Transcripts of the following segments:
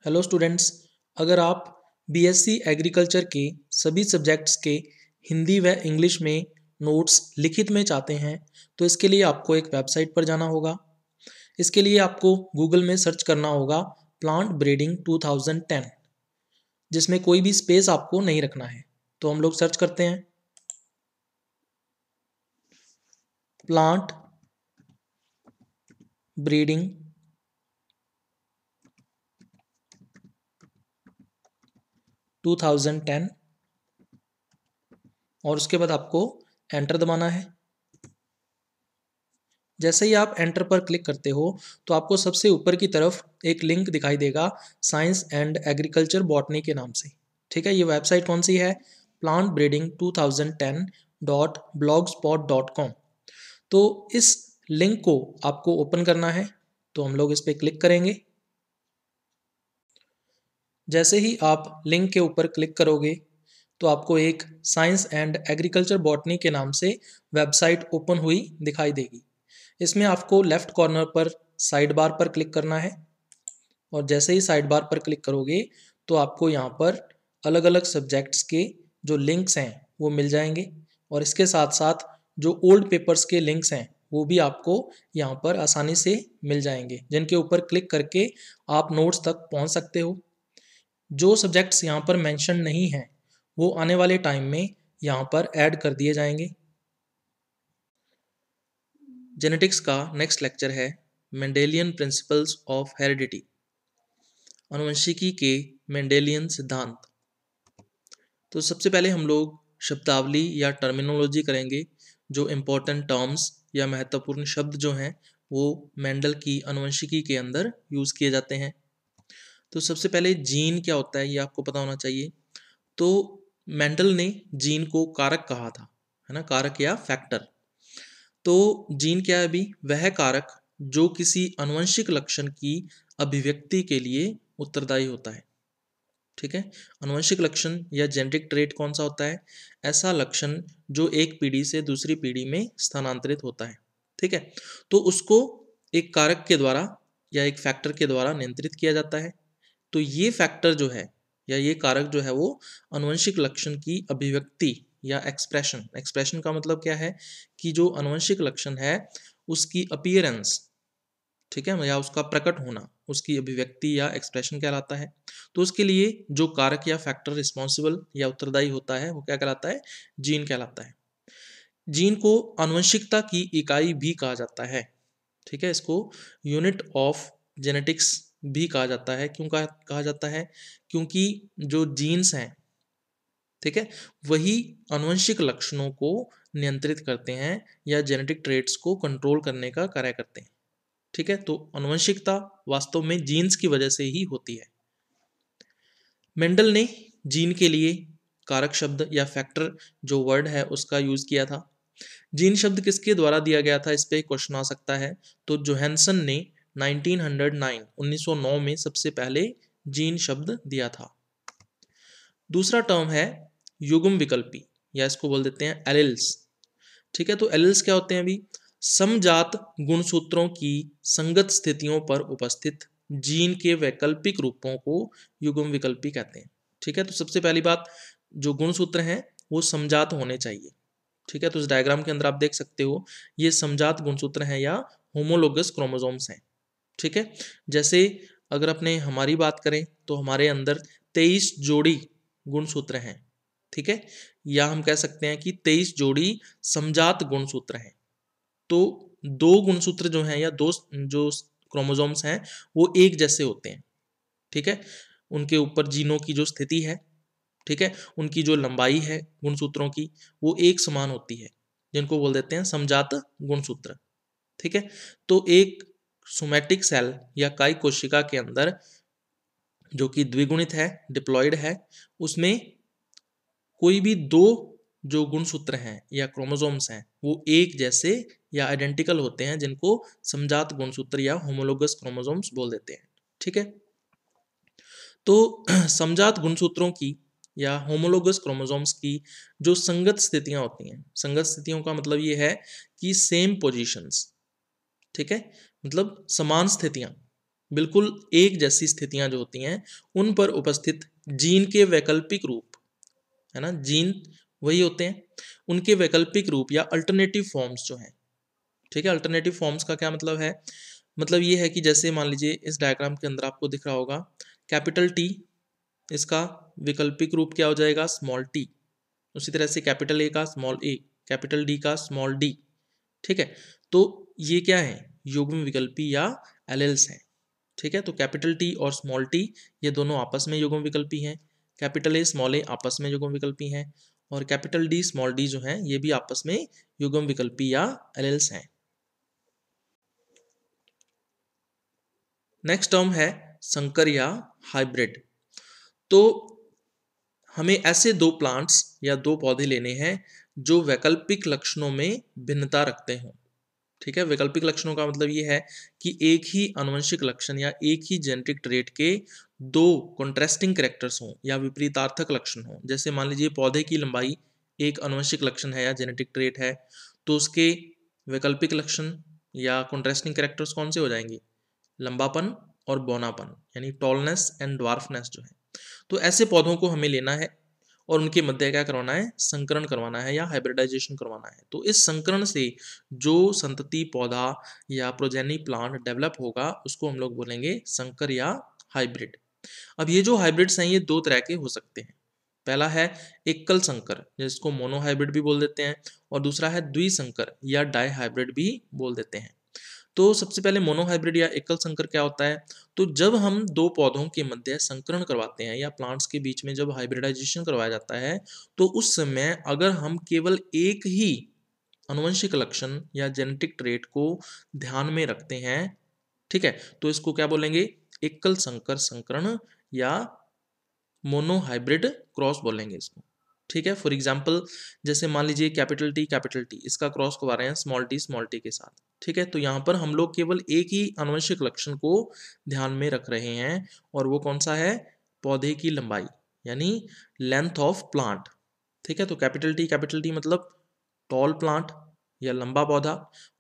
Hello students. अगर आप BSc agriculture के सभी सब्जेक्ट्स के हिंदी व इंग्लिश में नोट्स लिखित में चाहते हैं तो इसके लिए आपको एक वेबसाइट पर जाना होगा। इसके लिए आपको गूगल में सर्च करना होगा प्लांट ब्रीडिंग 2010, जिसमें कोई भी स्पेस आपको नहीं रखना है। तो हम लोग सर्च करते हैं प्लांट ब्रीडिंग 2010 और उसके बाद आपको एंटर दबाना है। जैसे ही आप एंटर पर क्लिक करते हो तो आपको सबसे ऊपर की तरफ एक लिंक दिखाई देगा साइंस एंड एग्रीकल्चर बॉटनी के नाम से। ठीक है, ये वेबसाइट कौन सी है? plantbreeding2010.blogspot.com। तो इस लिंक को आपको ओपन करना है, तो हम लोग इस पर क्लिक करेंगे। जैसे ही आप लिंक के ऊपर क्लिक करोगे तो आपको एक साइंस एंड एग्रीकल्चर बॉटनी के नाम से वेबसाइट ओपन हुई दिखाई देगी। इसमें आपको लेफ्ट कॉर्नर पर साइड बार पर क्लिक करना है और जैसे ही साइड बार पर क्लिक करोगे तो आपको यहाँ पर अलग अलग सब्जेक्ट्स के जो लिंक्स हैं वो मिल जाएंगे और इसके साथ साथ जो ओल्ड पेपर्स के लिंक्स हैं वो भी आपको यहाँ पर आसानी से मिल जाएंगे, जिनके ऊपर क्लिक करके आप नोट्स तक पहुँच सकते हो। जो सब्जेक्ट्स यहाँ पर मेंशन नहीं हैं वो आने वाले टाइम में यहाँ पर ऐड कर दिए जाएंगे। जेनेटिक्स का नेक्स्ट लेक्चर है मेंडेलियन प्रिंसिपल्स ऑफ हेरिडिटी, आनुवंशिकी के मेंडेलियन सिद्धांत। तो सबसे पहले हम लोग शब्दावली या टर्मिनोलॉजी करेंगे। जो इम्पोर्टेंट टर्म्स या महत्वपूर्ण शब्द जो हैं वो मेंडल की आनुवंशिकी के अंदर यूज़ किए जाते हैं। तो सबसे पहले जीन क्या होता है ये आपको पता होना चाहिए। तो मेंडल ने जीन को कारक कहा था, है ना, कारक या फैक्टर। तो जीन क्या है? अभी वह कारक जो किसी आनुवंशिक लक्षण की अभिव्यक्ति के लिए उत्तरदायी होता है। ठीक है, आनुवंशिक लक्षण या जेनेटिक ट्रेट कौन सा होता है? ऐसा लक्षण जो एक पीढ़ी से दूसरी पीढ़ी में स्थानांतरित होता है। ठीक है, तो उसको एक कारक के द्वारा या एक फैक्टर के द्वारा नियंत्रित किया जाता है। तो ये फैक्टर जो है या ये कारक जो है वो आनुवंशिक लक्षण की अभिव्यक्ति या एक्सप्रेशन, एक्सप्रेशन का मतलब क्या है कि जो आनुवंशिक लक्षण है उसकी अपीयरेंस, ठीक है, या उसका प्रकट होना, उसकी अभिव्यक्ति या एक्सप्रेशन कहलाता है। तो उसके लिए जो कारक या फैक्टर रिस्पॉन्सिबल या उत्तरदायी होता है वो क्या कहलाता है? जीन कहलाता है। जीन को आनुवंशिकता की इकाई भी कहा जाता है। ठीक है, इसको यूनिट ऑफ जेनेटिक्स भी कहा जाता है। क्यों कहा जाता है? क्योंकि जो जीन्स हैं, ठीक है, वही आनुवंशिक लक्षणों को नियंत्रित करते हैं या जेनेटिक ट्रेट्स को कंट्रोल करने का कार्य करते हैं। ठीक है, तो आनुवंशिकता वास्तव में जीन्स की वजह से ही होती है। मेंडल ने जीन के लिए कारक शब्द या फैक्टर जो वर्ड है उसका यूज किया था। जीन शब्द किसके द्वारा दिया गया था, इस पे क्वेश्चन आ सकता है। तो जोहानसन ने 1909 में सबसे पहले जीन शब्द दिया था। दूसरा टर्म है युग्म विकल्पी या इसको बोल देते हैं एलिल्स। ठीक है, तो एलिल्स क्या होते हैं? अभी समजात गुणसूत्रों की संगत स्थितियों पर उपस्थित जीन के वैकल्पिक रूपों को युग्म विकल्पी कहते हैं। ठीक है, तो सबसे पहली बात, जो गुणसूत्र हैं वो समजात होने चाहिए। ठीक है, तो इस डायग्राम के अंदर आप देख सकते हो ये समजात गुणसूत्र हैं या होमोलोगस क्रोमोसोम्स हैं। ठीक है, जैसे अगर अपने हमारी बात करें तो हमारे अंदर 23 जोड़ी गुणसूत्र हैं। ठीक है, या हम कह सकते हैं कि 23 जोड़ी समजात गुणसूत्र हैं। तो दो गुणसूत्र जो हैं या दो जो क्रोमोसोम्स हैं वो एक जैसे होते हैं। ठीक है, उनके ऊपर जीनों की जो स्थिति है, ठीक है, उनकी जो लंबाई है गुणसूत्रों की वो एक समान होती है, जिनको बोल देते हैं समजात गुणसूत्र। ठीक है, तो एक सोमैटिक सेल या कायिक कोशिका के अंदर जो कि द्विगुणित है, डिप्लॉयड है, उसमें कोई भी दो जो गुणसूत्र हैं या क्रोमोसोम्स हैं वो एक जैसे या आइडेंटिकल होते हैं, जिनको समजात गुणसूत्र या होमोलोगस क्रोमोसोम्स बोल देते हैं। ठीक है, तो समजात गुणसूत्रों की या होमोलोगस क्रोमोसोम्स की जो संगत स्थितियां होती हैं, संगत स्थितियों का मतलब ये है कि सेम पोजीशंस, ठीक है, मतलब समान स्थितियां, बिल्कुल एक जैसी स्थितियां जो होती हैं उन पर उपस्थित जीन के वैकल्पिक रूप, है ना, जीन वही होते हैं, उनके वैकल्पिक रूप या अल्टरनेटिव फॉर्म्स जो हैं। ठीक है, अल्टरनेटिव फॉर्म्स का क्या मतलब है? मतलब ये है कि जैसे मान लीजिए इस डायग्राम के अंदर आपको दिख रहा होगा कैपिटल टी, इसका वैकल्पिक रूप क्या हो जाएगा? Small T. उसी तरह से कैपिटल ए का स्मॉल ए, कैपिटल डी का स्मॉल डी। ठीक है, तो ये क्या है? युग्म विकल्पी या एलेल्स हैं। ठीक है, तो कैपिटल टी और स्मॉल टी ये दोनों आपस में युग्म विकल्पी हैं, कैपिटल ए स्मॉल ए आपस में युग्म विकल्पी हैं, और कैपिटल डी स्मॉल डी जो हैं ये भी आपस में युग्म विकल्पी या एलेल्स हैं। नेक्स्ट टर्म है संकर या हाइब्रिड। तो हमें ऐसे दो प्लांट्स या दो पौधे लेने हैं जो वैकल्पिक लक्षणों में भिन्नता रखते हों। ठीक है, वैकल्पिक लक्षणों का मतलब ये है कि एक ही आनुवंशिक लक्षण या एक ही जेनेटिक ट्रेट के दो कॉन्ट्रास्टिंग कैरेक्टर्स हों या विपरीतार्थक लक्षण हों। जैसे मान लीजिए पौधे की लंबाई एक आनुवंशिक लक्षण है या जेनेटिक ट्रेट है, तो उसके वैकल्पिक लक्षण या कॉन्ट्रास्टिंग कैरेक्टर्स कौन से हो जाएंगे? लंबापन और बौनापन, यानी टॉलनेस एंड ड्वार्फनेस जो है। तो ऐसे पौधों को हमें लेना है और उनके मध्य क्या करवाना है? संकरण करवाना है या हाइब्रिडाइजेशन करवाना है। तो इस संकरण से जो संतति पौधा या प्रोजेनी प्लांट डेवलप होगा उसको हम लोग बोलेंगे संकर या हाइब्रिड। अब ये जो हाइब्रिड्स हैं ये दो तरह के हो सकते हैं। पहला है एकल संकर, जिसको मोनोहाइब्रिड भी बोल देते हैं, और दूसरा है द्विसंकर या डाई हाइब्रिड भी बोल देते हैं। तो सबसे पहले मोनोहाइब्रिड या एकल संकर क्या होता है? तो जब हम दो पौधों के मध्य संकरण करवाते हैं या प्लांट्स के बीच में जब हाइब्रिडाइजेशन करवाया जाता है, तो उस समय अगर हम केवल एक ही आनुवंशिक लक्षण या जेनेटिक ट्रेट को ध्यान में रखते हैं, ठीक है, तो इसको क्या बोलेंगे? एकल संकर संकरण या मोनोहाइब्रिड क्रॉस बोलेंगे इसको। ठीक है, फॉर एग्जाम्पल जैसे मान लीजिए कैपिटल टी इसका क्रॉस करवा रहे हैं स्मॉल टी के साथ। ठीक है, तो यहाँ पर हम लोग केवल एक ही आनुवंशिक लक्षण को ध्यान में रख रहे हैं, और वो कौन सा है? पौधे की लंबाई, यानी लेंथ ऑफ प्लांट। ठीक है, तो कैपिटल टी मतलब टॉल प्लांट या लंबा पौधा,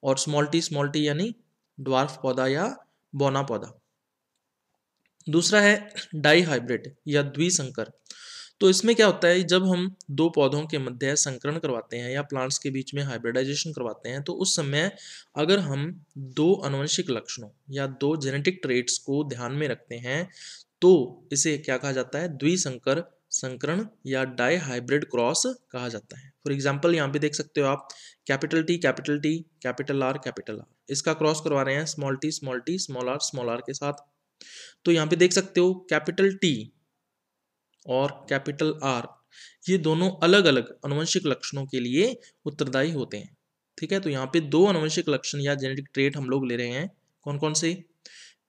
और स्मॉल टी यानी ड्वार्फ पौधा या बौना पौधा। दूसरा है डाई हाइब्रिड या द्विसंकर। तो इसमें क्या होता है, जब हम दो पौधों के मध्य संकरण करवाते हैं या प्लांट्स के बीच में हाइब्रिडाइजेशन करवाते हैं, तो उस समय अगर हम दो आनुवंशिक लक्षणों या दो जेनेटिक ट्रेट्स को ध्यान में रखते हैं, तो इसे क्या कहा जाता है? द्विसंकर संकरण या डाई हाइब्रिड क्रॉस कहा जाता है। फॉर एग्जाम्पल यहाँ पे देख सकते हो आप कैपिटल टी कैपिटल आर, इसका क्रॉस करवा रहे हैं स्मॉल टी स्मॉल आर के साथ। तो यहाँ पे देख सकते हो कैपिटल टी और कैपिटल आर ये दोनों अलग अलग आनुवंशिक लक्षणों के लिए उत्तरदायी होते हैं। ठीक है, तो यहाँ पे दो आनुवंशिक लक्षण या जेनेटिक ट्रेट हम लोग ले रहे हैं। कौन कौन से?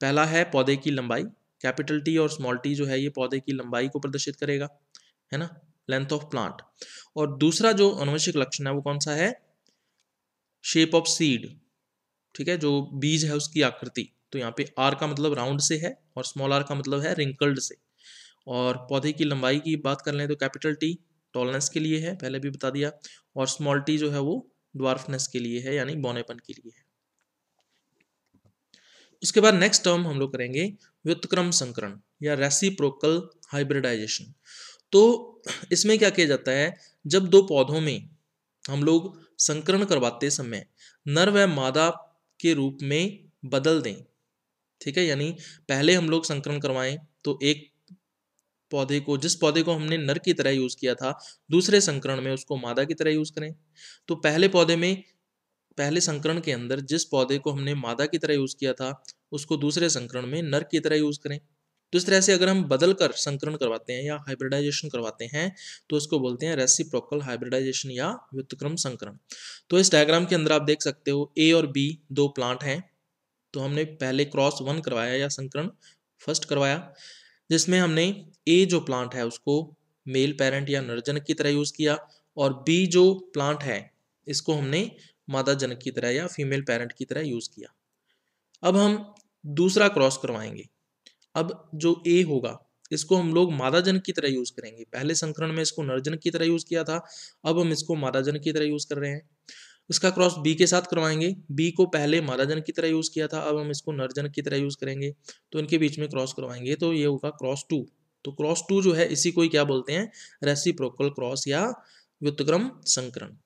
पहला है पौधे की लंबाई, कैपिटल टी और स्मॉल टी जो है ये पौधे की लंबाई को प्रदर्शित करेगा, है ना, लेंथ ऑफ प्लांट। और दूसरा जो आनुवंशिक लक्षण है वो कौन सा है? Shape of seed. ठीक है, जो बीज है उसकी आकृति। तो यहाँ पे आर का मतलब राउंड से है और स्मॉल आर का मतलब है रिंकल्ड से। और पौधे की लंबाई की बात कर लें तो कैपिटल टी टॉलनेस के लिए है, पहले भी बता दिया, और स्मॉल टी जो है वो ड्वार्फनेस के लिए है, यानी बौनेपन के लिए है। उसके बाद नेक्स्ट टर्म हम लोग करेंगे व्युत्क्रम संकरण या रेसिप्रोकल हाइब्रिडाइजेशन। तो इसमें क्या किया जाता है, जब दो पौधों में हम लोग संकरण करवाते समय नर व मादा के रूप में बदल दें। ठीक है, यानी पहले हम लोग संकरण करवाएं तो एक पौधे को, जिस पौधे को हमने नर की तरह यूज किया था, दूसरे संकरण में उसको मादा की तरह यूज करें। तो पहले संकरण के अंदर जिस पौधे को हमने मादा की तरह यूज किया था उसको दूसरे संकरण में नर की तरह यूज करें। तो इस तरह से अगर हम बदल कर संकरण करवाते हैं या हाइब्रिडाइजेशन करवाते हैं तो उसको बोलते हैं रेसिप्रोकल हाइब्रिडाइजेशन या व्युत्क्रम संकरण। तो इस डायग्राम के अंदर आप देख सकते हो ए और बी दो प्लांट हैं। तो हमने पहले क्रॉस वन करवाया या संकरण फर्स्ट करवाया, जिसमें हमने ए जो प्लांट है उसको मेल पेरेंट या नर जनक की तरह यूज किया, और बी जो प्लांट है इसको हमने मादा जनक की तरह या फीमेल पेरेंट की तरह यूज किया। अब हम दूसरा क्रॉस करवाएंगे। अब जो ए होगा इसको हम लोग मादा जनक की तरह यूज करेंगे। पहले संकरण में इसको नर जनक की तरह यूज किया था, अब हम इसको मादा जनक की तरह यूज कर रहे हैं। इसका क्रॉस बी के साथ करवाएंगे, बी को पहले मादा जनक की तरह यूज किया था, अब हम इसको नर जनक की तरह यूज करेंगे, तो इनके बीच में क्रॉस करवाएंगे तो ये होगा क्रॉस टू। तो क्रॉस टू जो है इसी को ही क्या बोलते हैं, रेसिप्रोकल क्रॉस या व्युत्क्रम संकरण।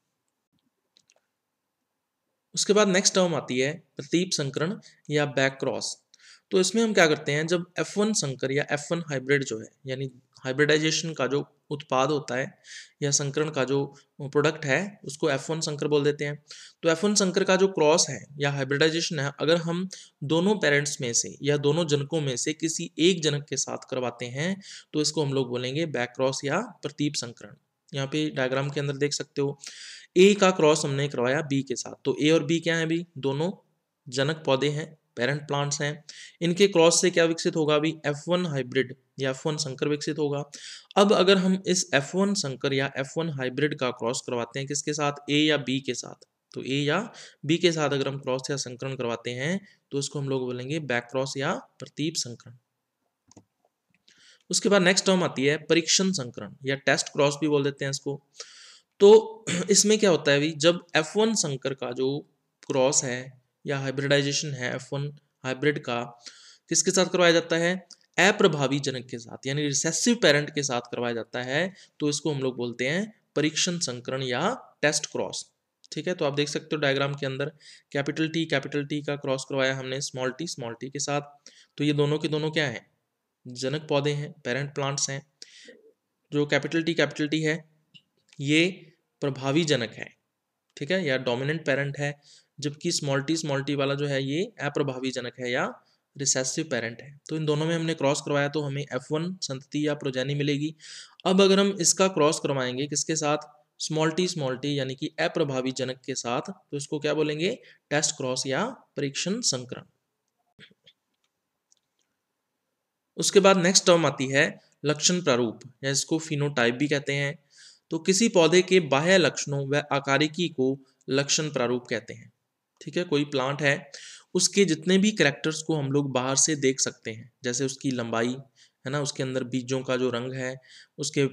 उसके बाद नेक्स्ट टर्म आती है प्रतीप संकरण या बैक क्रॉस। तो इसमें हम क्या करते हैं, जब F1 संकर या F1 हाइब्रिड जो है, यानी हाइब्रिडाइजेशन का जो उत्पाद होता है या संकरण का जो प्रोडक्ट है उसको F1 संकर बोल देते हैं। तो F1 संकर का जो क्रॉस है या हाइब्रिडाइजेशन है, अगर हम दोनों पेरेंट्स में से या दोनों जनकों में से किसी एक जनक के साथ करवाते हैं तो इसको हम लोग बोलेंगे बैक क्रॉस या प्रतीप संकरण। यहाँ पे डायग्राम के अंदर देख सकते हो, ए का क्रॉस हमने करवाया बी के साथ, तो ए और बी क्या है, अभी दोनों जनक पौधे हैं, पेरेंट प्लांट्स हैं। इनके क्रॉस से क्या विकसित होगा, अभी F1 हाइब्रिड या F1 संकर विकसित होगा। अब अगर हम इस F1 संकर या F1 हाइब्रिड का क्रॉस करवाते हैं किसके साथ, ए या बी के साथ, तो ए या बी के साथ अगर हम क्रॉस या संकरण करवाते हैं तो इसको हम लोग बोलेंगे बैक क्रॉस या प्रतीप संकरण। उसके बाद नेक्स्ट टर्म आती है परीक्षण संकरण या टेस्ट क्रॉस भी बोल देते हैं इसको। तो इसमें क्या होता है, अभी जब F1 संकर का जो क्रॉस है या हाइब्रिडाइजेशन है F1 हाइब्रिड का, किसके साथ करवाया जाता है, अप्रभावी जनक के साथ यानी रिसेसिव पेरेंट के साथ करवाया जाता है, तो इसको हम लोग बोलते हैं परीक्षण संकरण या टेस्ट क्रॉस। ठीक है, तो आप देख सकते हो डायग्राम के अंदर कैपिटल टी का क्रॉस करवाया हमने स्मॉल टी के साथ। तो ये दोनों के दोनों क्या है, जनक पौधे हैं, पेरेंट प्लांट्स हैं। जो कैपिटल टी है ये प्रभावी जनक है, ठीक है, या डोमिनेंट पेरेंट है, जबकि स्मॉल टी वाला जो है ये अप्रभावी जनक है या रिसेसिव पेरेंट है। तो इन दोनों में हमने क्रॉस करवाया तो हमें F1 संतति या प्रोजेनी मिलेगी। अब अगर हम इसका क्रॉस करवाएंगे किसके साथ, स्मॉल टी यानी कि अप्रभावी जनक के साथ, तो इसको क्या बोलेंगे, टेस्ट क्रॉस या परीक्षण संकरण। उसके बाद नेक्स्ट टर्म आती है लक्षण प्रारूप या इसको फिनोटाइप भी कहते हैं। तो किसी पौधे के बाह्य लक्षणों व आकारिकी को लक्षण प्रारूप कहते हैं। ठीक है, कोई प्लांट है उसके जितने भी कैरेक्टर्स को हम लोग बाहर से देख सकते हैं, जैसे उसकी लंबाई है ना, उसके अंदर बीजों का जो रंग है, उसके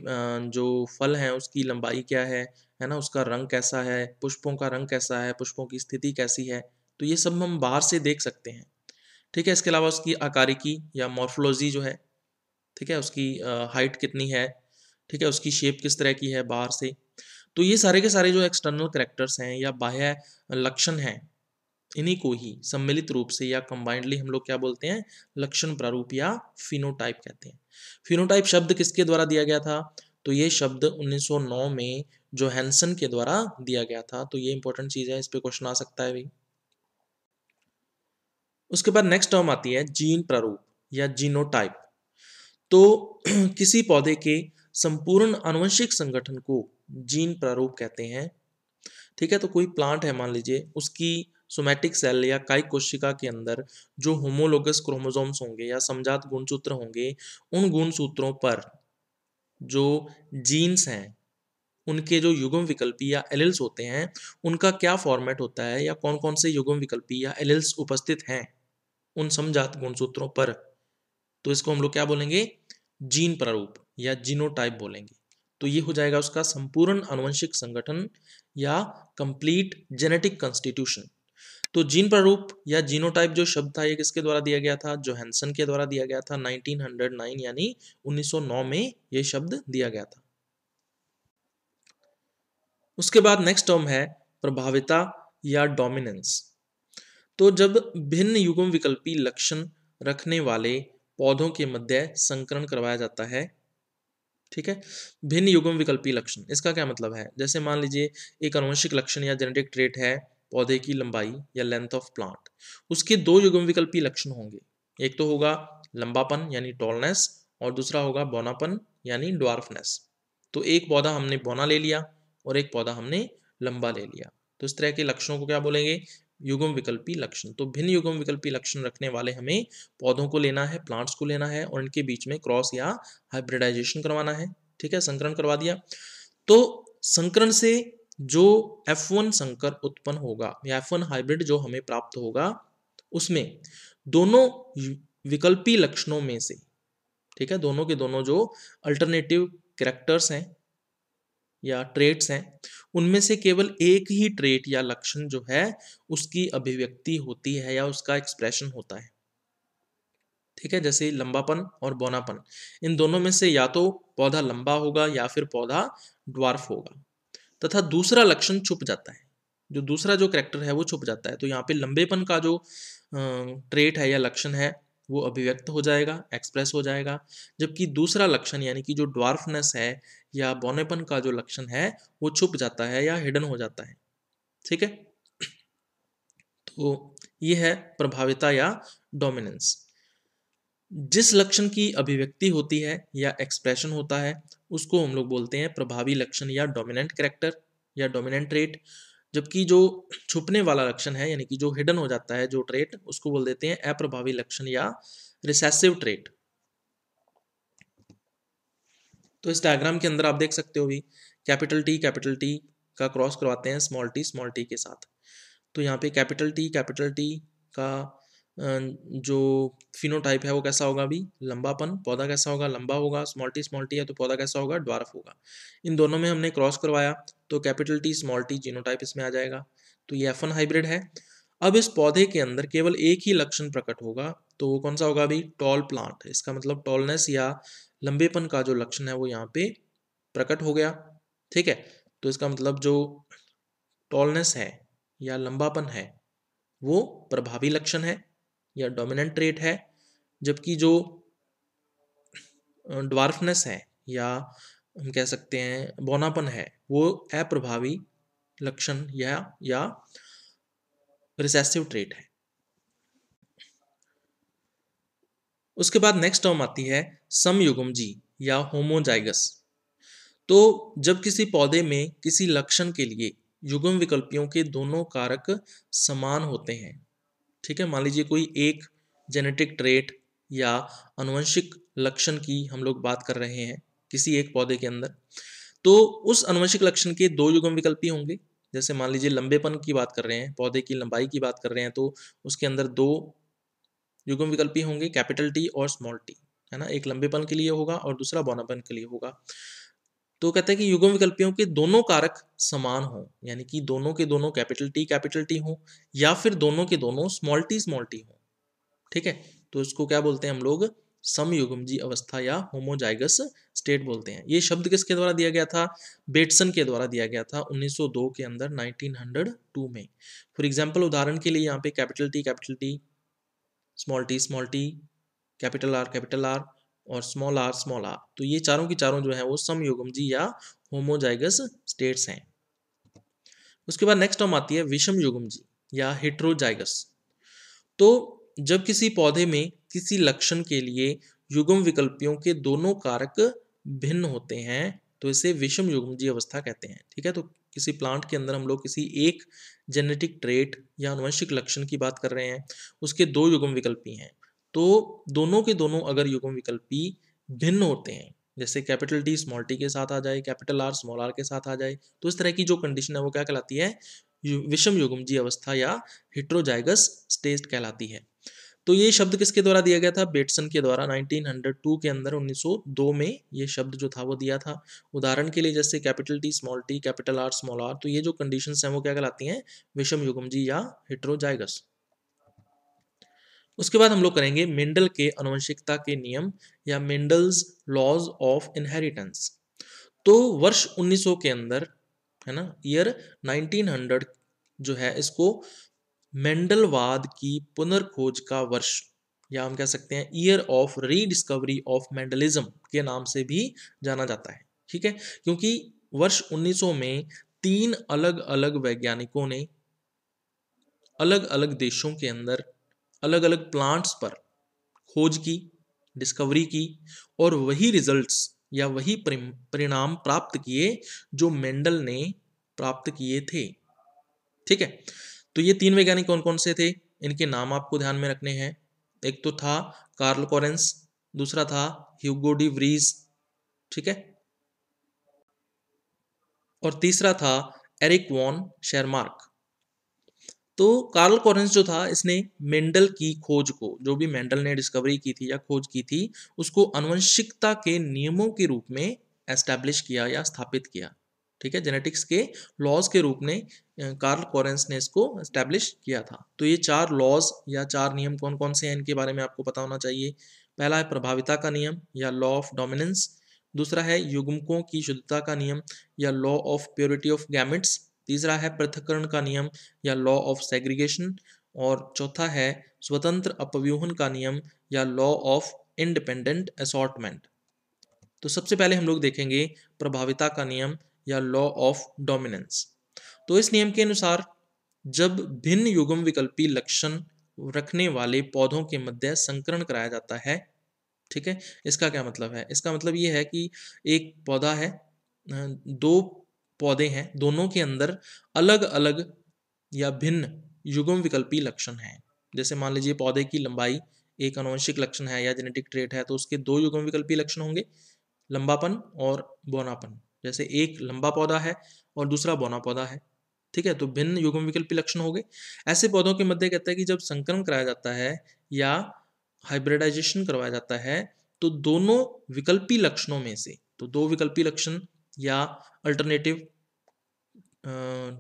जो फल हैं उसकी लंबाई क्या है ना, उसका रंग कैसा है, पुष्पों का रंग कैसा है, पुष्पों की स्थिति कैसी है, तो ये सब हम बाहर से देख सकते हैं। ठीक है, इसके अलावा उसकी आकारिकी या मॉर्फोलॉजी जो है, ठीक है, उसकी हाइट कितनी है, ठीक है, उसकी शेप किस तरह की है बाहर से। तो ये सारे के सारे जो एक्सटर्नल कैरेक्टर्स हैं या बाह्य लक्षण हैं, इन्हीं को ही सम्मिलित रूप से या कंबाइंडली हम लोग क्या बोलते हैं, लक्षण प्रारूप या फिनोटाइप कहते हैं। फिनोटाइप शब्द किसके द्वारा दिया गया था, तो ये शब्द 1909 में जोहानसन के द्वारा दिया गया था। तो ये इंपॉर्टेंट चीज है, इस पे क्वेश्चन आ सकता है भी। उसके बाद नेक्स्ट टर्म आती है जीन प्रारूप या जीनोटाइप। तो किसी पौधे के संपूर्ण आनुवंशिक संगठन को जीन प्रारूप कहते हैं। ठीक है, तो कोई प्लांट है मान लीजिए, उसकी सोमैटिक सेल या कायिक कोशिका के अंदर जो होमोलोगस क्रोमोसोम्स होंगे या समजात गुणसूत्र होंगे, उन गुणसूत्रों पर जो जीन्स हैं उनके जो युग्म विकल्पी या एलिल्स होते हैं, उनका क्या फॉर्मेट होता है या कौन कौन से युग्म विकल्पी या एलिल्स उपस्थित हैं उन समजात गुणसूत्रों पर, तो इसको हम लोग क्या बोलेंगे, जीन प्रारूप या जीनोटाइप बोलेंगे। तो ये हो जाएगा उसका संपूर्ण आनुवंशिक संगठन या कंप्लीट जेनेटिक कॉन्स्टिट्यूशन। तो जीन प्रारूप या जीनोटाइप जो शब्द था ये किसके द्वारा दिया गया था, जोहानसन के द्वारा दिया गया था 1909 यानी 1909 में ये शब्द दिया गया था। उसके बाद नेक्स्ट टर्म है प्रभाविता या डोमिनेंस। तो जब भिन्न युग्म विकल्पी लक्षण रखने वाले पौधों के मध्य संकरण करवाया जाता है। ठीक है, भिन्न युग्म विकल्पी लक्षण, इसका क्या मतलब है, जैसे मान लीजिए एक आनुवंशिक लक्षण या जेनेटिक ट्रेट है पौधे की लंबाई या लेंथ ऑफ प्लांट, उसके दो युग्म विकल्पी लक्षण होंगे, एक तो होगा लंबापन यानी टॉलनेस और दूसरा होगा बौनापन यानी ड्वार्फनेस। तो एक पौधा हमने बौना ले लिया और एक पौधा हमने लंबा ले लिया, तो इस तरह के लक्षणों को क्या बोलेंगे, युग्म विकल्पी लक्षण। तो भिन्न युग्म विकल्पी लक्षण रखने वाले हमें पौधों को लेना है, प्लांट्स को लेना है और इनके बीच में क्रॉस या हाइब्रिडाइजेशन करवाना है। ठीक है, संकरण करवा दिया। तो संकरण से जो F1 संकर उत्पन्न होगा या F1 हाइब्रिड जो हमें प्राप्त होगा, उसमें दोनों विकल्पी लक्षणों में से, ठीक है, दोनों के दोनों जो अल्टरनेटिव कैरेक्टर्स हैं या ट्रेट्स हैं, उनमें से केवल एक ही ट्रेट या लक्षण जो है उसकी अभिव्यक्ति होती है या उसका एक्सप्रेशन होता है। ठीक है, जैसे लंबापन और बौनापन, इन दोनों में से या तो पौधा लंबा होगा या फिर पौधा ड्वार्फ होगा, तथा दूसरा लक्षण छुप जाता है, जो दूसरा जो करेक्टर है वो छुप जाता है। तो यहाँ पे लंबेपन का जो ट्रेट है या लक्षण है वो अभिव्यक्त हो जाएगा, एक्सप्रेस हो जाएगा, जबकि दूसरा लक्षण यानी कि जो ड्वार्फनेस है या बौनेपन का जो लक्षण है वो छुप जाता है या हिडन हो जाता है। ठीक है, तो ये है प्रभाविता या डोमिनेंस। जिस लक्षण की अभिव्यक्ति होती है या एक्सप्रेशन होता है उसको हम लोग बोलते हैं प्रभावी लक्षण या डोमिनेंट कैरेक्टर या डोमिनेंट ट्रेट, जबकि जो छुपने वाला लक्षण है यानी कि जो हिडन हो जाता है जो ट्रेट, उसको बोल देते हैं अप्रभावी लक्षण या रिसेसिव ट्रेट। तो इस डायग्राम के अंदर आप देख सकते हो भी कैपिटल टी का क्रॉस करवाते हैं स्मॉल टी के साथ। तो यहाँ पे कैपिटल टी का जो फिनोटाइप है वो कैसा होगा अभी, लंबापन, पौधा कैसा होगा, लंबा होगा, स्मॉल टी है तो पौधा कैसा होगा, ड्वार्फ होगा। इन दोनों में हमने क्रॉस करवाया तो capital T small T genotype इसमें आ जाएगा। तो ये F1 हाइब्रिड है। अब इस पौधे के अंदर केवल एक ही लक्षण प्रकट होगा, तो वो कौन सा होगा अभी, टॉल प्लांट। इसका मतलब टॉलनेस या लंबेपन का जो लक्षण है वो यहाँ पे प्रकट हो गया। ठीक है, तो इसका मतलब जो टॉलनेस है या लंबापन है वो प्रभावी लक्षण है या डोमिनेंट ट्रेट है, जबकि जो ड्वार्फनेस है या हम कह सकते हैं बौनापन है वो अप्रभावी लक्षण या रिसेसिव ट्रेट है। उसके बाद नेक्स्ट टर्म आती है समयुग्मजी या होमोजाइगस। तो जब किसी पौधे में किसी लक्षण के लिए युग्म विकल्पियों के दोनों कारक समान होते हैं, ठीक है, मान लीजिए कोई एक जेनेटिक ट्रेट या अनुवंशिक लक्षण की हम लोग बात कर रहे हैं किसी एक पौधे के अंदर, तो उस अनुवंशिक लक्षण के दो युग्म विकल्पी होंगे। जैसे मान लीजिए लंबेपन की बात कर रहे हैं, पौधे की लंबाई की बात कर रहे हैं, तो उसके अंदर दो युग्म विकल्पी होंगे, कैपिटल टी और स्मॉल टी, है ना, एक लंबेपन के लिए होगा और दूसरा बौनापन के लिए होगा। तो कहते हैं कि युग्म विकल्पियों के दोनों कारक समान हो, यानी कि दोनों के दोनों कैपिटल टी हो या फिर दोनों के दोनों स्मॉल टी हो। ठीक है, तो इसको क्या बोलते हैं हम लोग, समयुग्मजी अवस्था या होमोजाइगस स्टेट बोलते हैं। ये शब्द किसके द्वारा दिया गया था, बेटसन के द्वारा दिया गया था 1902 के अंदर, 1902 में। फॉर एग्जांपल, उदाहरण के लिए यहाँ पे capital T, small T, capital are और स्मॉल आर, तो ये चारों की चारों जो है वो समयुग्मजी या होमोजाइगस स्टेट्स हैं। उसके बाद नेक्स्ट टर्म आती है विषम युग्मजी या हेट्रोजाइगस। तो जब किसी पौधे में किसी लक्षण के लिए युग्म विकल्पियों के दोनों कारक भिन्न होते हैं तो इसे विषम युग्मजी अवस्था कहते हैं। ठीक है, तो किसी प्लांट के अंदर हम लोग किसी एक जेनेटिक ट्रेट या आनुवंशिक लक्षण की बात कर रहे हैं, उसके दो युग्म विकल्पी हैं, तो दोनों के दोनों अगर युग्म विकल्पी भिन्न होते हैं, जैसे कैपिटल टी स्मॉल टी के साथ आ जाए, कैपिटल आर स्मॉल आर के साथ आ जाए, तो इस तरह की जो कंडीशन है वो क्या कहलाती है, विषम युग्मजी अवस्था या हेट्रोजाइगस स्टेट कहलाती है। तो ये शब्द किसके द्वारा दिया गया था, बेटसन के द्वारा 1902 के अंदर, 1902 में ये शब्द जो था वो दिया था। उदाहरण के लिए जैसे capital T small T, capital R small are, तो ये जो कंडीशंस हैं वो क्या कहलाती हैं, विषम युग्मजी या हेट्रोजाइगस। उसके बाद हम लोग करेंगे मेंडल के आनुवंशिकता के नियम या मेंडल्स लॉज ऑफ इनहेरिटेंस। तो वर्ष 1900 के अंदर, है ना, ईयर 1900 जो है इसको मेंडलवाद की पुनर्खोज का वर्ष या हम कह सकते हैं year of rediscovery of Mendelism के नाम से भी जाना जाता है। ठीक है, क्योंकि वर्ष 1900 में तीन अलग अलग वैज्ञानिकों ने अलग अलग देशों के अंदर अलग अलग प्लांट्स पर खोज की, डिस्कवरी की और वही रिजल्ट्स या वही परिणाम प्राप्त किए जो मेंडल ने प्राप्त किए थे। ठीक है, तो ये तीन वैज्ञानिक कौन कौन से थे, इनके नाम आपको ध्यान में रखने हैं। एक तो था कार्ल कोरेंस, दूसरा था ह्यूगो डी व्रीज, ठीक है, और तीसरा था एरिक वॉन शेरमार्क। तो कार्ल कोरेंस जो था इसने मेंडल की खोज को, जो भी मेंडल ने डिस्कवरी की थी या खोज की थी, उसको आनुवंशिकता के नियमों के रूप में एस्टैब्लिश किया या स्थापित किया। ठीक है, जेनेटिक्स के लॉज के रूप में कार्ल कोरेंस ने इसको एस्टैब्लिश किया था। तो ये 4 लॉज या 4 नियम कौन कौन से हैं इनके बारे में आपको पता होना चाहिए। पहला है प्रभाविता का नियम या लॉ ऑफ डोमिनेंस। दूसरा है युग्मकों की शुद्धता का नियम या law of purity of gametes. तीसरा है पृथक्करण का नियम या लॉ ऑफ सेग्रीगेशन। और चौथा है स्वतंत्र अपव्यूहन का नियम या लॉ ऑफ इंडिपेंडेंट असॉर्टमेंट। तो सबसे पहले हम लोग देखेंगे प्रभाविता का नियम या लॉ ऑफ डोमिनेंस। तो इस नियम के अनुसार जब भिन्न युग्म विकल्पी लक्षण रखने वाले पौधों के मध्य संकरण कराया जाता है, ठीक है, इसका क्या मतलब है? इसका मतलब ये है कि एक पौधा है, दो पौधे हैं, दोनों के अंदर अलग अलग या भिन्न युग्म विकल्पी लक्षण हैं। जैसे मान लीजिए पौधे की लंबाई एक आनुवंशिक लक्षण है या जेनेटिक ट्रेट है, तो उसके दो युग्म विकल्पी लक्षण होंगे, लंबापन और बौनापन। जैसे एक लंबा पौधा है और दूसरा बौना पौधा है, ठीक है, तो भिन्न युग्म विकल्पी लक्षण हो गए। ऐसे पौधों के मध्य कहता है कि जब संकरण कराया जाता है या हाइब्रिडाइजेशन करवाया जाता है, तो दोनों विकल्पी लक्षणों में से, तो दो विकल्पी लक्षण या अल्टरनेटिव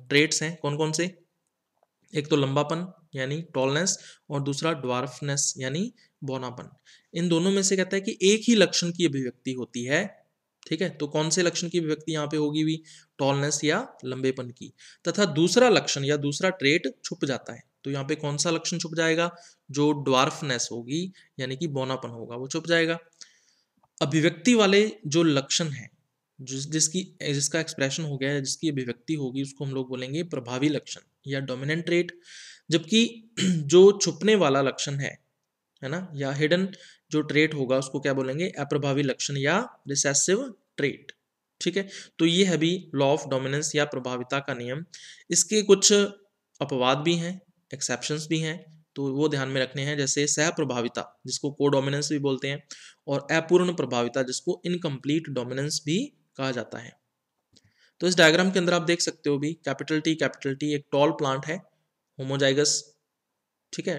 ट्रेट्स हैं कौन कौन से? एक तो लंबापन यानी टॉलनेस और दूसरा ड्वार्फनेस यानी बौनापन। इन दोनों में से कहता है कि एक ही लक्षण की अभिव्यक्ति होती है, ठीक है, तो कौन से लक्षण की अभिव्यक्ति यहाँ पे होगी भी? टॉलनेस या लंबेपन की। तथा दूसरा लक्षण या दूसरा ट्रेट छुप जाता है, तो यहाँ पे कौन सा लक्षण छुप जाएगा? जो ड्वार्फनेस होगी यानी कि बौनापन होगा वो छुप जाएगा। अभिव्यक्ति वाले जो लक्षण है, जिसका एक्सप्रेशन हो गया है, जिसकी अभिव्यक्ति होगी, उसको हम लोग बोलेंगे प्रभावी लक्षण या डोमिनेंट ट्रेट। जबकि जो छुपने वाला लक्षण है ना, या हिडन जो ट्रेट होगा, उसको क्या बोलेंगे? अप्रभावी लक्षण या रिसेसिव ट्रेट। ठीक है, तो ये है भी लॉ ऑफ डोमिनेंस या प्रभाविता का नियम। इसके कुछ अपवाद भी हैं, एक्सेप्शंस भी हैं, तो वो ध्यान में रखने हैं। जैसे सह प्रभाविता, जिसको कोडोमिनेंस भी बोलते हैं, और अपूर्ण प्रभाविता, जिसको इनकम्प्लीट डोमिनेंस भी कहा जाता है। तो इस डायग्राम के अंदर आप देख सकते हो भी कैपिटल टी एक टॉल प्लांट है, होमोजाइगस, ठीक है,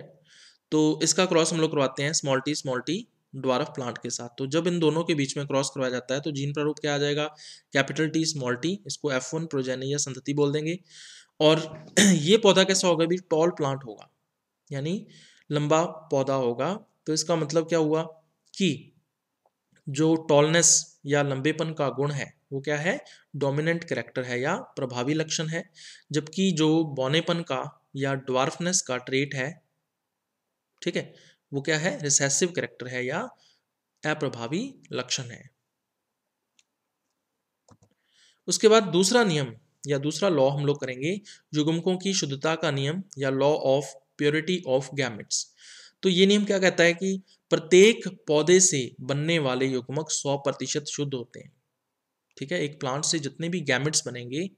तो इसका क्रॉस हम लोग करवाते हैं स्मॉल टी ड्वार्फ प्लांट के साथ। तो जब इन दोनों के बीच में क्रॉस करवाया जाता है तो जीन प्रारूप क्या आ जाएगा? Capital T small T. इसको F1 प्रोजेनी या संतति बोल देंगे। और ये पौधा कैसा होगा भी? टॉल प्लांट होगा, यानी लंबा पौधा होगा। तो इसका मतलब क्या हुआ कि जो टॉलनेस या लंबेपन का गुण है वो क्या है? डोमिनेंट कैरेक्टर है या प्रभावी लक्षण है। जबकि जो बौनेपन का या ड्वार्फनेस का ट्रेट है, ठीक है, वो क्या है? रिसेसिव कैरेक्टर है या अप्रभावी लक्षण है। उसके बाद दूसरा नियम या दूसरा लॉ हम लोग करेंगे युग्मकों की शुद्धता का नियम या law of purity of gametes. तो ये नियम क्या कहता है कि प्रत्येक पौधे से बनने वाले युग्मक 100% शुद्ध होते हैं। ठीक है, एक प्लांट से जितने भी गैमेट्स बनेंगे,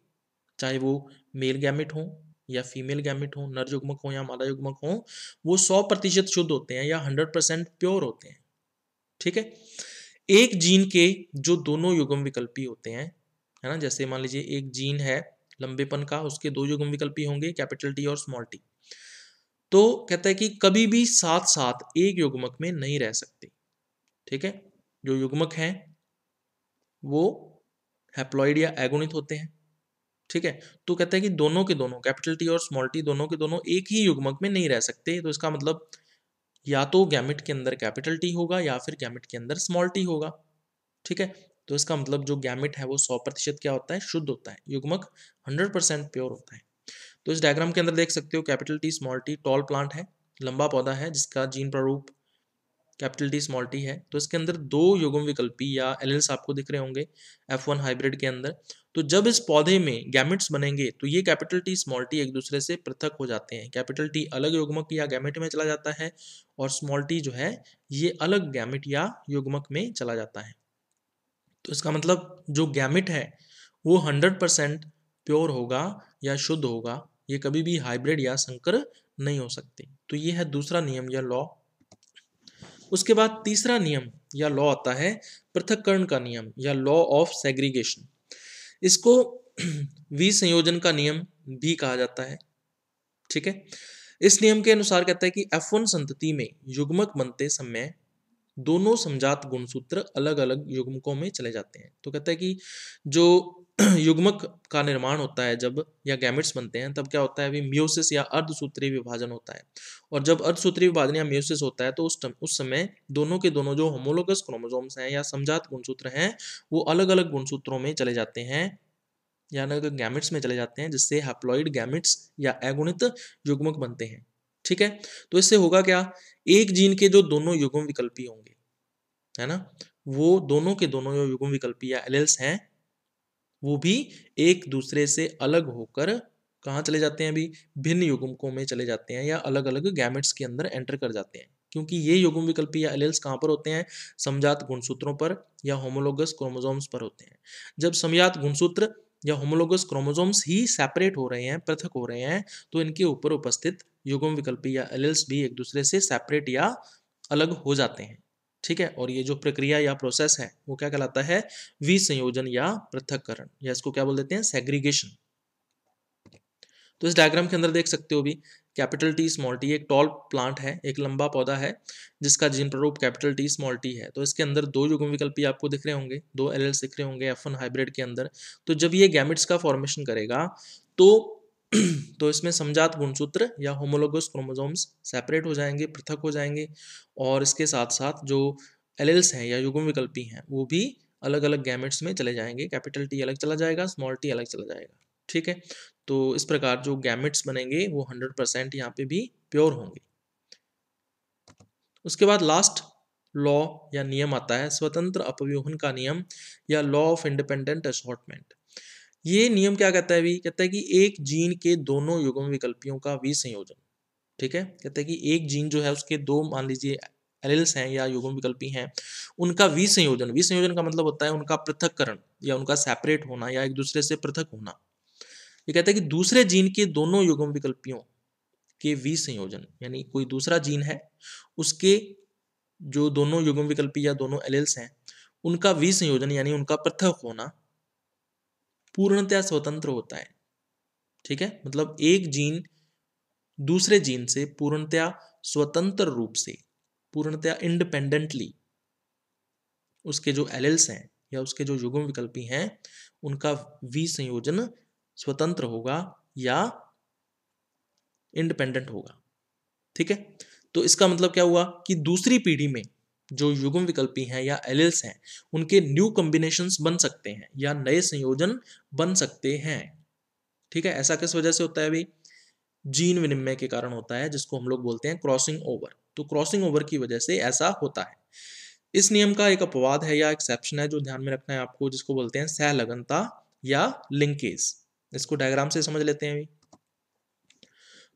चाहे वो मेल गैमेट हो या फीमेल गैमेट हो, नर युग्मक हो या मादा युग्मक हो, वो 100% शुद्ध होते हैं या 100% प्योर होते हैं। ठीक है, एक जीन के जो दोनों युग्म विकल्पी होते हैं, है ना, जैसे मान लीजिए एक जीन है लंबेपन का, उसके दो युग्म विकल्पी होंगे कैपिटल टी और स्मॉल टी। तो कहता है कि कभी भी साथ साथ एक युग्मक में नहीं रह सकते। ठीक है, जो युग्मक हैं वो हैप्लॉइड या एगोनित होते हैं। ठीक है, तो कहता है कि दोनों के दोनों कैपिटल टी और स्मॉल टी दोनों के दोनों एक ही युग्मक में नहीं रह सकते। तो इसका मतलब या तो गैमेट के अंदर कैपिटल टी होगा या फिर गैमेट के अंदर स्मॉल टी होगा। ठीक है, तो इसका मतलब जो गैमेट है वो 100% क्या होता है? शुद्ध होता है। युग्मक 100% प्योर होता है। तो इस डायग्राम के अंदर देख सकते हो capital T small T tall plant है, लंबा पौधा है जिसका जीन प्रारूप कैपिटल टी स्मॉल टी है। तो इसके अंदर दो युग्म विकल्पी या एलील्स आपको दिख रहे होंगे F1 हाइब्रिड के अंदर। तो जब इस पौधे में गैमेट्स बनेंगे तो ये कैपिटल टी स्मॉल टी एक दूसरे से पृथक हो जाते हैं। कैपिटल टी अलग युग्मक या गैमेट में चला जाता है और स्मॉल टी जो है ये अलग गैमेट या युग्मक में चला जाता है। तो इसका मतलब जो गैमेट है वो 100% प्योर होगा या शुद्ध होगा, ये कभी भी हाइब्रिड या संकर नहीं हो सकते। तो ये है दूसरा नियम या लॉ। उसके बाद तीसरा नियम या लॉ आता है पृथक्करण का नियम या लॉ ऑफ सेग्रीगेशन। इसको विसंयोजन का नियम भी कहा जाता है। ठीक है, इस नियम के अनुसार कहता है कि F1 संतति में युग्मक बनते समय दोनों समजात गुणसूत्र अलग अलग युग्मकों में चले जाते हैं। तो कहता है कि जो युग्मक का निर्माण होता है जब, या गैमेट्स बनते हैं, तब क्या होता है, अभी मियोसिस या अर्धसूत्रीय विभाजन होता है। और जब अर्धसूत्रीय विभाजन या मियोसिस होता है तो उस समय दोनों के दोनों जो होमोलोगस क्रोमोसोम्स हैं या समजात गुणसूत्र हैं वो अलग अलग गुणसूत्रों में चले जाते हैं या अलग अलग गैमेट्स में चले जाते हैं, जिससे हैप्लॉइड गैमेट्स या अगुणित युग्मक बनते हैं। ठीक है, तो इससे होगा क्या, एक जीन के जो दोनों युग्म विकल्पी होंगे, है ना, वो दोनों के दोनों जो युग्म विकल्पी या एलेल्स हैं वो भी एक दूसरे से अलग होकर कहाँ चले जाते हैं, अभी भिन्न युग्मकों में चले जाते हैं या अलग अलग गैमेट्स के अंदर एंटर कर जाते हैं। क्योंकि ये युग्म विकल्पी या एलेल्स कहाँ पर होते हैं, समजात गुणसूत्रों पर या होमोलोगस क्रोमोसोम्स पर होते हैं। जब समजात गुणसूत्र या होमोलोगस क्रोमोसोम्स ही सेपरेट हो रहे हैं, पृथक हो रहे हैं, तो इनके ऊपर उपस्थित युग्म विकल्पी या एलेल्स भी एक दूसरे से सेपरेट या अलग हो जाते हैं। ठीक है, और ये जो प्रक्रिया या प्रोसेस है वो क्या कहलाता है, विसंयोजन या पृथक्करण, या इसको क्या बोल देते हैं, सेग्रीगेशन। तो इस डायग्राम के अंदर देख सकते हो भी, कैपिटल टी स्मॉल टी एक टॉल प्लांट है, एक लंबा पौधा है जिसका जीन प्रारूप कैपिटल टी स्मॉल टी है। तो इसके अंदर दो युग्म विकल्पी आपको दिख रहे होंगे, दो एलेल्स दिख रहे होंगे F1 हाइब्रिड के अंदर। तो जब ये गैमेट्स का फॉर्मेशन करेगा तो तो इसमें समजात गुणसूत्र या होमोलोगस क्रोमोसोम्स सेपरेट हो जाएंगे, पृथक हो जाएंगे, और इसके साथ साथ जो एलेल्स हैं या युग्म विकल्पी हैं वो भी अलग अलग गैमेट्स में चले जाएंगे। कैपिटल टी अलग चला जाएगा, स्मॉल टी अलग चला जाएगा। ठीक है, तो इस प्रकार जो गैमेट्स बनेंगे वो 100% यहाँ पे भी प्योर होंगे। उसके बाद लास्ट लॉ या नियम आता है स्वतंत्र अपव्यूहन का नियम या लॉ ऑफ इंडिपेंडेंट असॉर्टमेंट। ये नियम क्या कहता है भी, कहता है कि एक जीन के दोनों युग्म विकल्पियों का विसंयोजन, ठीक है, कहता है कि एक जीन जो है उसके दो, मान लीजिए एलील्स हैं या युग्म विकल्पी हैं, उनका विसंयोजन, विसंयोजन का मतलब होता है उनका पृथक्करण या उनका सेपरेट होना या एक दूसरे से पृथक होना। ये कहता है कि दूसरे जीन के दोनों युग्म विकल्पियों के विसंयोजन, यानी कोई दूसरा जीन है उसके जो दोनों युग्म विकल्पी या दोनों एलील्स हैं उनका विसंयोजन यानी उनका पृथक होना पूर्णतया स्वतंत्र होता है। ठीक है, मतलब एक जीन दूसरे जीन से पूर्णतया स्वतंत्र रूप से, पूर्णतया इंडिपेंडेंटली उसके जो एलील्स हैं या उसके जो युग्म विकल्पी हैं उनका विसंयोजन स्वतंत्र होगा या इंडिपेंडेंट होगा। ठीक है, तो इसका मतलब क्या हुआ कि दूसरी पीढ़ी में जो युग्म विकल्पी हैं या एलील्स हैं उनके न्यू कॉम्बिनेशंस बन सकते हैं या नए संयोजन बन सकते हैं। ठीक है, ऐसा किस वजह से होता है अभी, जीन विनिमय के कारण होता है, जिसको हम लोग बोलते हैं क्रॉसिंग ओवर। तो क्रॉसिंग ओवर की वजह से ऐसा होता है। इस नियम का एक अपवाद है या एक्सेप्शन है जो ध्यान में रखना है आपको, जिसको बोलते हैं सहलगनता या लिंकेज। इसको डायग्राम से समझ लेते हैं अभी।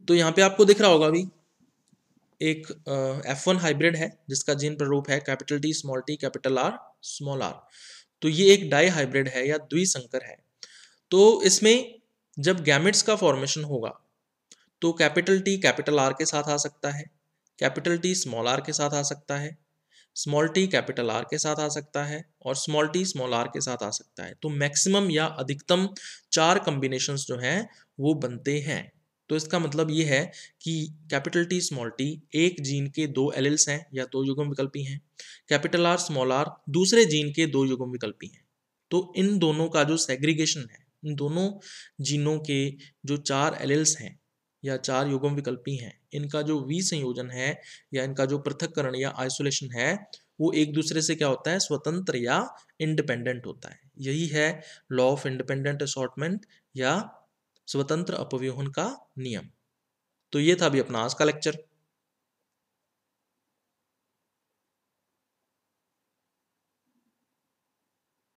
तो यहाँ पे आपको दिख रहा होगा अभी एक F1 हाइब्रिड है जिसका जीन प्रारूप है capital T small T capital R small are. तो ये एक डाई हाइब्रिड है या द्विसंकर है। तो इसमें जब गैमेट्स का फॉर्मेशन होगा तो कैपिटल टी कैपिटल आर के साथ आ सकता है, कैपिटल टी स्मॉल आर के साथ आ सकता है, स्मॉल टी कैपिटल आर के साथ आ सकता है और स्मॉल टी स्मॉल आर के साथ आ सकता है। तो मैक्सिमम या अधिकतम 4 कॉम्बिनेशंस जो हैं वो बनते हैं। तो इसका मतलब ये है कि कैपिटल टी स्मॉल टी एक जीन के दो एलील्स हैं या दो युग्म विकल्पी हैं, कैपिटल आर स्मॉल आर दूसरे जीन के दो युग्म विकल्पी हैं। तो इन दोनों का जो सेग्रीगेशन है, इन दोनों जीनों के जो 4 एलील्स हैं या 4 युग्म विकल्पी हैं, इनका जो विसंयोजन है या इनका जो पृथक्करण या आइसोलेशन है वो एक दूसरे से क्या होता है, स्वतंत्र या इंडिपेंडेंट होता है। यही है लॉ ऑफ इंडिपेंडेंट असॉर्टमेंट या स्वतंत्र अपव्यूहन का नियम। तो ये था अभी अपना आज का लेक्चर।